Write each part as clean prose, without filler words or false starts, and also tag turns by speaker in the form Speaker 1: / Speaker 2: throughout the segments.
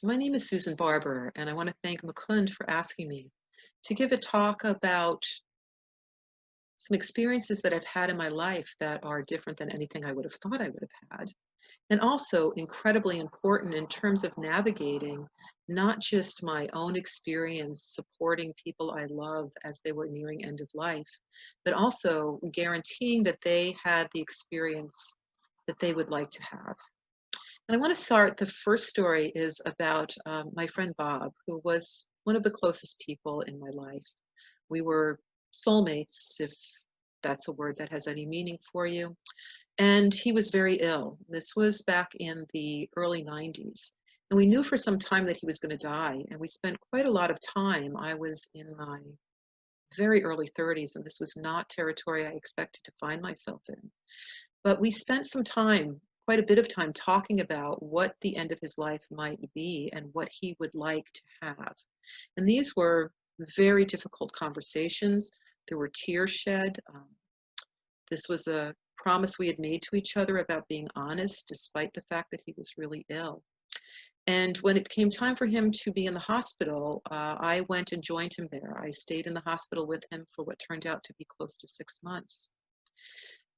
Speaker 1: My name is Susan Barber, and I want to thank Mukund for asking me to give a talk about some experiences that I've had in my life that are different than anything I would have thought I would have had, and also incredibly important in terms of navigating not just my own experience supporting people I love as they were nearing end of life, but also guaranteeing that they had the experience that they would like to have. And I want to start. The first story is about my friend Bob, who was one of the closest people in my life. We were soulmates, if that's a word that has any meaning for you. And he was very ill. This was back in the early 90s. And we knew for some time that he was going to die. And we spent quite a lot of time. I was in my very early 30s, and this was not territory I expected to find myself in. But we spent some time, quite a bit of time, talking about what the end of his life might be and what he would like to have. And these were very difficult conversations. There were tears shed. This was a promise we had made to each other about being honest, despite the fact that he was really ill. And when it came time for him to be in the hospital, I went and joined him there. I stayed in the hospital with him for what turned out to be close to 6 months.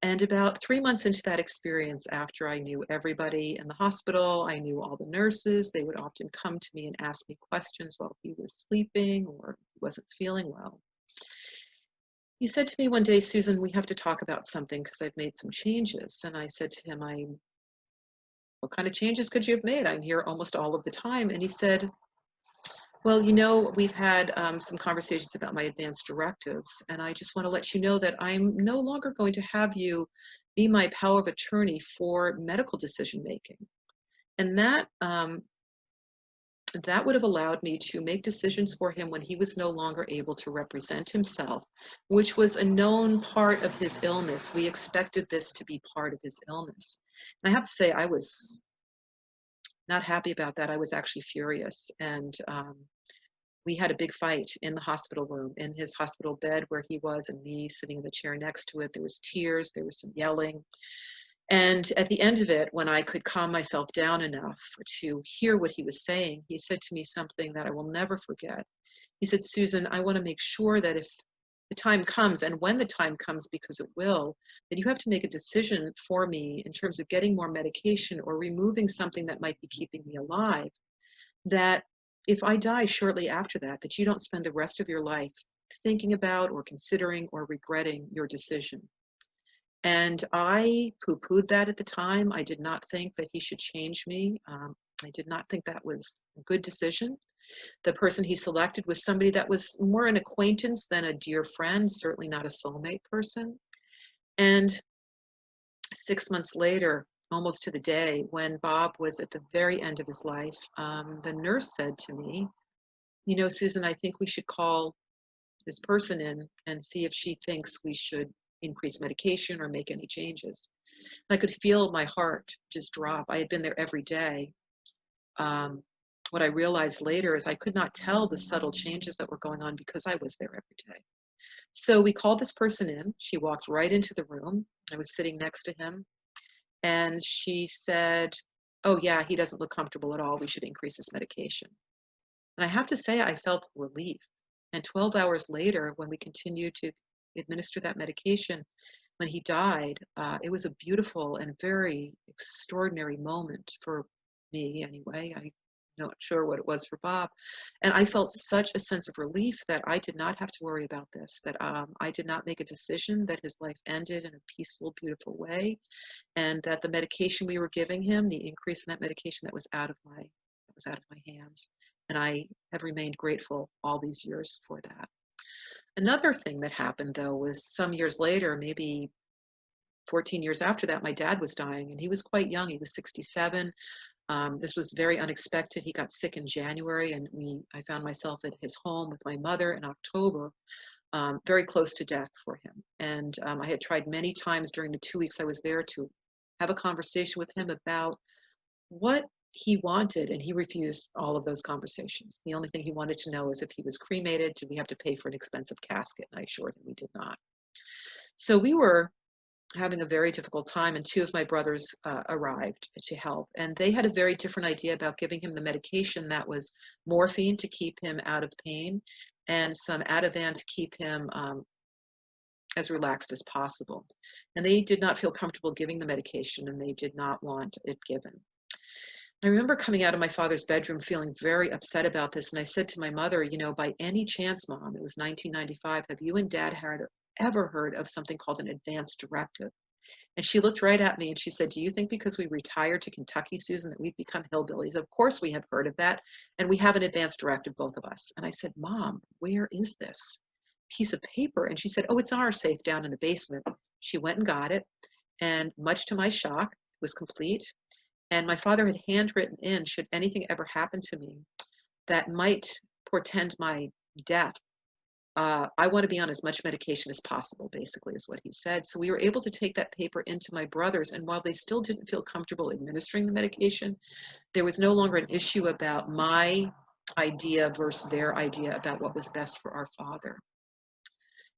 Speaker 1: And about 3 months into that experience, after I knew everybody in the hospital, I knew all the nurses, they would often come to me and ask me questions while he was sleeping or wasn't feeling well. He said to me one day, Susan, we have to talk about something because I've made some changes. And I said to him, what kind of changes could you have made? I'm here almost all of the time. And he said, well, we've had some conversations about my advance directives, and I just want to let you know that I'm no longer going to have you be my power of attorney for medical decision making. And that would have allowed me to make decisions for him when he was no longer able to represent himself, which was a known part of his illness. We expected this to be part of his illness. And I have to say, I was not happy about that. I was actually furious. And we had a big fight in the hospital room, in his hospital bed where he was, and me sitting in the chair next to it. There was tears, there was some yelling. And at the end of it, when I could calm myself down enough to hear what he was saying, he said to me something that I will never forget. He said, Susan, I want to make sure that if the time comes, and when the time comes, because it will, that you have to make a decision for me in terms of getting more medication or removing something that might be keeping me alive, that if I die shortly after that, that you don't spend the rest of your life thinking about or considering or regretting your decision. And I poo-pooed that at the time. I did not think that he should change me. I did not think that was a good decision. The person he selected was somebody that was more an acquaintance than a dear friend, certainly not a soulmate person. And 6 months later, almost to the day, when Bob was at the very end of his life, the nurse said to me, Susan, I think we should call this person in and see if she thinks we should increase medication or make any changes. And I could feel my heart just drop. I had been there every day. What I realized later is I could not tell the subtle changes that were going on because I was there every day. So we called this person in. She walked right into the room. I was sitting next to him. And she said, oh, yeah, he doesn't look comfortable at all. We should increase his medication. And I have to say, I felt relief. And 12 hours later, when we continued to administer that medication, when he died, it was a beautiful and very extraordinary moment for me anyway. I'm not sure what it was for Bob. And I felt such a sense of relief that I did not have to worry about this, that I did not make a decision, that his life ended in a peaceful, beautiful way, and that the medication we were giving him, the increase in that medication, that was out of my hands. And I have remained grateful all these years for that. Another thing that happened, though, was some years later, maybe 14 years after that, my dad was dying, and he was quite young. He was 67. This was very unexpected. He got sick in January, and I found myself at his home with my mother in October, very close to death for him. And I had tried many times during the 2 weeks I was there to have a conversation with him about what he wanted, and he refused all of those conversations. The only thing he wanted to know is if he was cremated, did we have to pay for an expensive casket? And I assured him we did not. So we were having a very difficult time, and two of my brothers arrived to help. And they had a very different idea about giving him the medication that was morphine to keep him out of pain and some Ativan to keep him as relaxed as possible. And they did not feel comfortable giving the medication, and they did not want it given. I remember coming out of my father's bedroom feeling very upset about this, and I said to my mother, you know, by any chance, Mom, it was 1995, have you and Dad ever heard of something called an Advance Directive? And she looked right at me and she said, do you think because we retired to Kentucky, Susan, that we've become hillbillies? Of course we have heard of that, and we have an Advance Directive, both of us. And I said, Mom, where is this piece of paper? And she said, oh, it's in our safe down in the basement. She went and got it, and much to my shock, it was complete. And my father had handwritten in, should anything ever happen to me that might portend my death, I want to be on as much medication as possible, basically, is what he said. So we were able to take that paper into my brothers, and while they still didn't feel comfortable administering the medication, there was no longer an issue about my idea versus their idea about what was best for our father.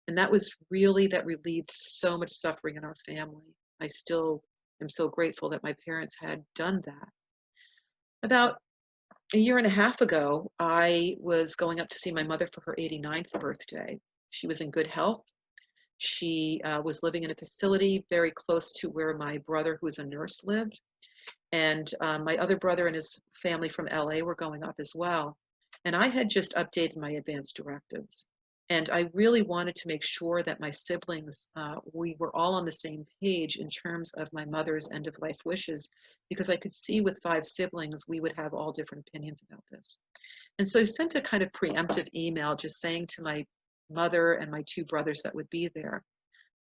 Speaker 1: And that relieved so much suffering in our family. I still am so grateful that my parents had done that. About a year and a half ago, I was going up to see my mother for her 89th birthday. She was in good health. She was living in a facility very close to where my brother, who was a nurse, lived. And my other brother and his family from LA were going up as well. And I had just updated my advance directives. And I really wanted to make sure that my siblings, we were all on the same page in terms of my mother's end of life wishes, because I could see with 5 siblings, we would have all different opinions about this. And so I sent a kind of preemptive email just saying to my mother and my 2 brothers that would be there,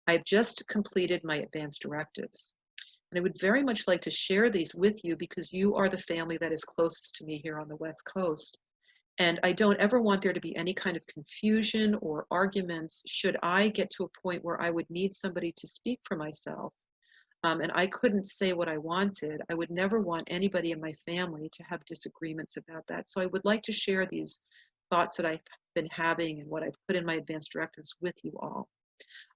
Speaker 1: I've just completed my advance directives. And I would very much like to share these with you because you are the family that is closest to me here on the West Coast. And I don't ever want there to be any kind of confusion or arguments should I get to a point where I would need somebody to speak for myself. And I couldn't say what I wanted. I would never want anybody in my family to have disagreements about that. So I would like to share these thoughts that I've been having and what I've put in my advance directives with you all.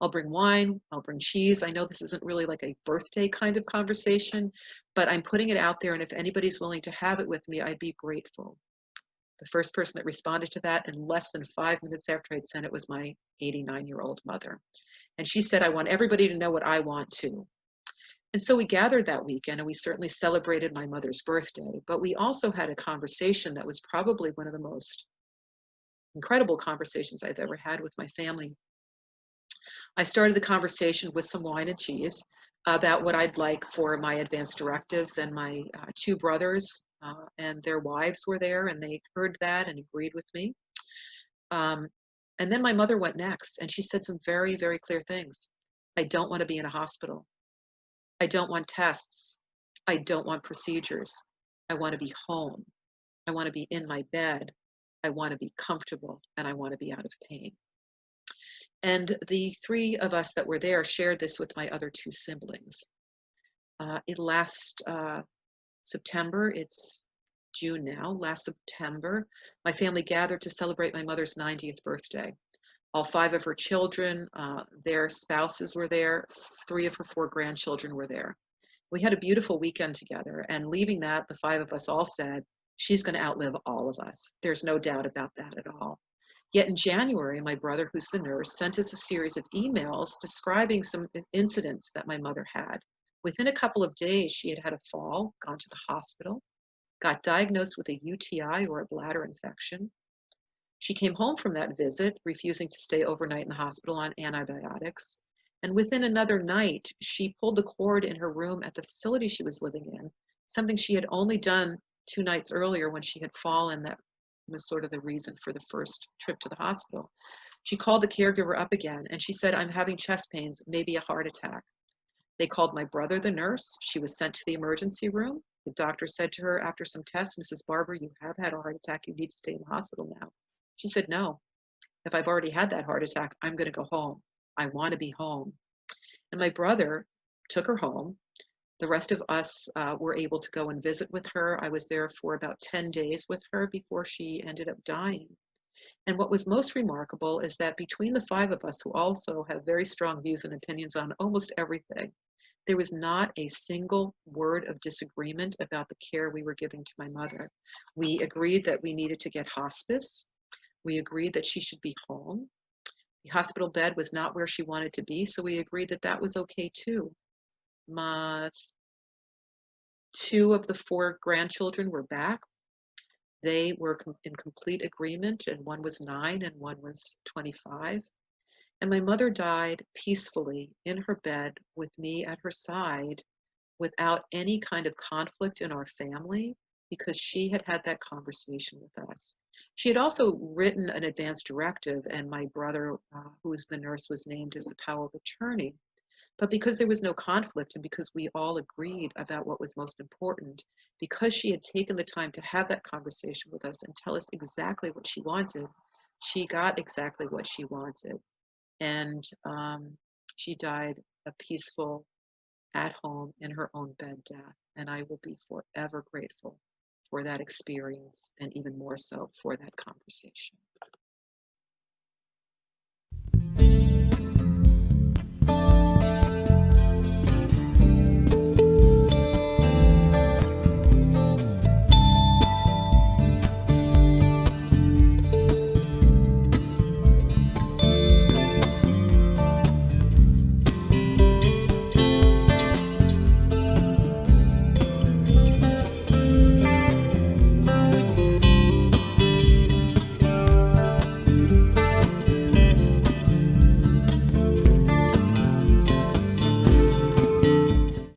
Speaker 1: I'll bring wine, I'll bring cheese. I know this isn't really like a birthday kind of conversation, but I'm putting it out there, and if anybody's willing to have it with me, I'd be grateful. The first person that responded to that in less than 5 minutes after I'd sent it was my 89-year-old mother. And she said, I want everybody to know what I want too. And so we gathered that weekend, and we certainly celebrated my mother's birthday, but we also had a conversation that was probably one of the most incredible conversations I've ever had with my family. I started the conversation with some wine and cheese about what I'd like for my advance directives, and my 2 brothers and their wives were there, and they heard that and agreed with me. And then my mother went next, and she said some very, very clear things. I don't want to be in a hospital. I don't want tests. I don't want procedures. I want to be home. I want to be in my bed. I want to be comfortable, and I want to be out of pain. And the 3 of us that were there shared this with my other 2 siblings. Last September, it's June now, last September, my family gathered to celebrate my mother's 90th birthday. All 5 of her children, their spouses were there, 3 of her 4 grandchildren were there. We had a beautiful weekend together, and leaving that, the 5 of us all said, she's going to outlive all of us. There's no doubt about that at all. Yet in January, my brother, who's the nurse, sent us a series of emails describing some incidents that my mother had. Within a couple of days, she had had a fall, gone to the hospital, got diagnosed with a UTI or a bladder infection. She came home from that visit, refusing to stay overnight in the hospital on antibiotics. And within another night, she pulled the cord in her room at the facility she was living in, something she had only done 2 nights earlier when she had fallen. That was sort of the reason for the first trip to the hospital. She called the caregiver up again, and she said, I'm having chest pains, maybe a heart attack. They called my brother, the nurse. She was sent to the emergency room. The doctor said to her after some tests, Mrs. Barber, you have had a heart attack. You need to stay in the hospital now. She said, no, if I've already had that heart attack, I'm going to go home. I want to be home. And my brother took her home. The rest of us were able to go and visit with her. I was there for about 10 days with her before she ended up dying. And what was most remarkable is that between the five of us, who also have very strong views and opinions on almost everything, there was not a single word of disagreement about the care we were giving to my mother. We agreed that we needed to get hospice. We agreed that she should be home. The hospital bed was not where she wanted to be, so we agreed that that was okay too. My two of the four grandchildren were back. They were in complete agreement, and one was 9 and one was 25. And my mother died peacefully in her bed with me at her side without any kind of conflict in our family because she had had that conversation with us. She had also written an advance directive, and my brother, who is the nurse, was named as the power of attorney. But because there was no conflict and because we all agreed about what was most important, because she had taken the time to have that conversation with us and tell us exactly what she wanted, she got exactly what she wanted. And she died a peaceful, at home, in her own bed death. And I will be forever grateful for that experience and even more so for that conversation.